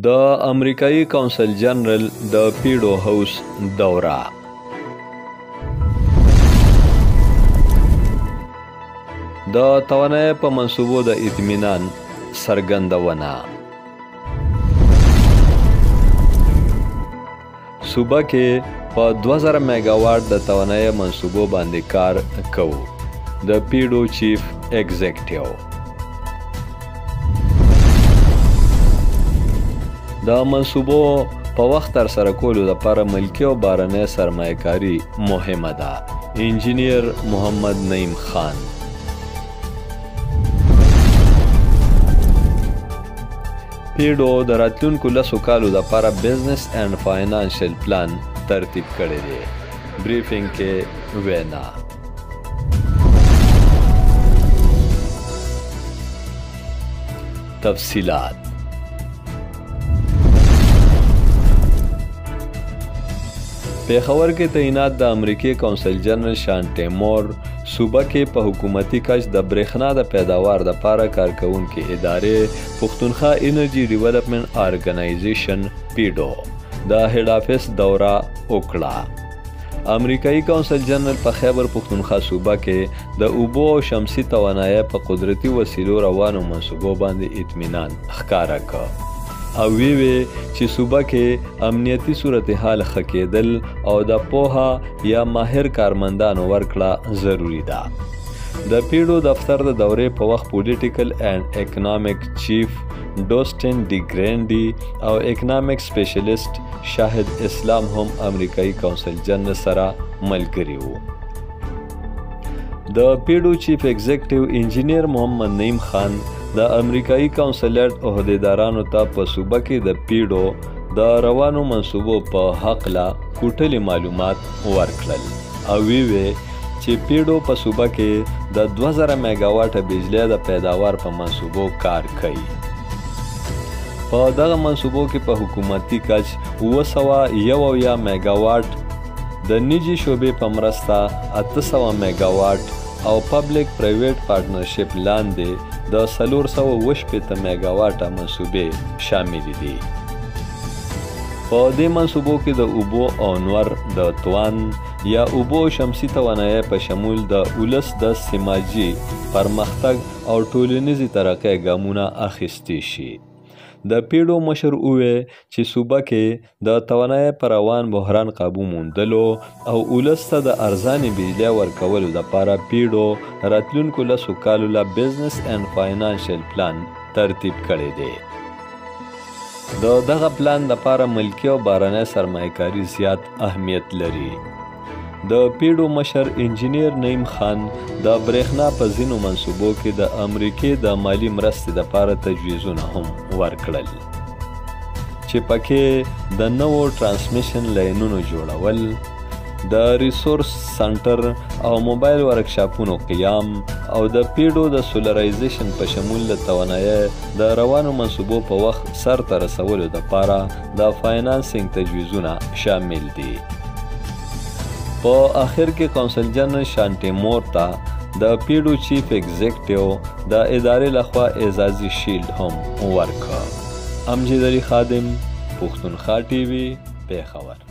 د امریکایي کونسل جنرال د پیډو هاوس دوره. د توانایۍ په منصوبو د اطمینان څرګندونه. صوبه کې په 2000 میگاواټ د توانایۍ منصوبو باندې کار کوو. د پیډو چیف ایگزیکټیو. د منصوبو په وخت ترسره کولو لپاره ملکي او بهرنۍ سرمایه‌کاري مهمه ده. انجینیر محمد نعیم خان. پیډو د راتلونکو 10 کالو لپاره بزنس اینڈ فاینانشل پلان ترتیب کړی دی. بریفینګ کې وینا. تفصیلات. پیښور کې تعینات د امریکای کونسل جنرال شانټي مور صوبه کې په حکومتي کچ د برېښنا د پیداوار لپاره کارکوونکې ادارې پښتونخوا انرژي ډیولپمنٹ آرګنایزیشن پیډو د هډ افیس دوره وکړه. امریکایي کونسل جنرال په خیبر پښتونخوا صوبه کې د اوبو او شمسي توانایۍ په قدرتي وسیلو روانو منصوبو باندې اطمینان ښکاره کړ او وی چې صوبه کې امنیتي صورتحال ښه کېدل او د پوهه یا ماهر کارمندانو ورکړه ضروری ده. د پیډو دفتر د دورې په وخت پولیټیکل اینڈ اکنامک چیف ډوسټن ډي ګرینډي او اکنامک سپیشلیسټ شاهد اسلام هم امریکایي کونسل جنرال سره ملګري وو. د پیډو چیف ایگزیکټیو انجینیر محمد نعیم خان د امریکایي کونسلیت عہدیدارانو ته په صوبه کې د پیډو د روانو منصوبو په حقله کوټلي معلومات ورکړل او وی چې پیډو په صوبه کې د 2000 میگاواټ بجلی د پیداوار په منصوبو کار کوي. په دغه منصوبو کې په حکومتي کچ 201 میگاواټ، د نجی شعبې په مرسته 800 میگاواټ او پبلک پرایویټ پارټنرشپ لاندې د 480 میگاواټه منصوبې شامل دي. په دې منصوبو کې د اوبو او نور د توان یا اوبو شمسي توانایۍ په شمول د ولس د سماجي پرمختګ او ټولنیزې ترقۍ ګامونه اخیستی شي. د پیډو مشر وویل چې صوبه کې د توانایۍ پر روان بحران قابو موندلو او ولس ته د ارزانې بجلی ورکولو لپاره پیډو راتلونکو 10 کالو له بزنس اینډ فاینانشل پلان ترتیب کړی دی. د دغه پلان لپاره ملکي او بهرنۍ سرمایه‌کاري زیات اهمیت لري. د پیډو مشر انجینیر نعیم خان د برېښنا په ځینو منصوبو کې د امریکې د مالی مرستې لپاره تجویزونه هم ورکړل چې پکې د نوو ټرانسمیشن لاینونو جوړول، د ریسورس سنټر او موبایل ورکشاپونو قیام او د پیډو د سولرایزیشن په شمول د توانایۍ د روانو منصوبو په وخت سرته رسولو لپاره د فاینانسینګ تجویزونه شامل دي. په آخر کې کونسل جنرال شانټي مور ته د پیډو چیف ایگزیکټیو د ادارې لخوا اعزازي شیلډ هم ورکړ. امجد علي خادم، پښتونخوا ټي وي، پیښور.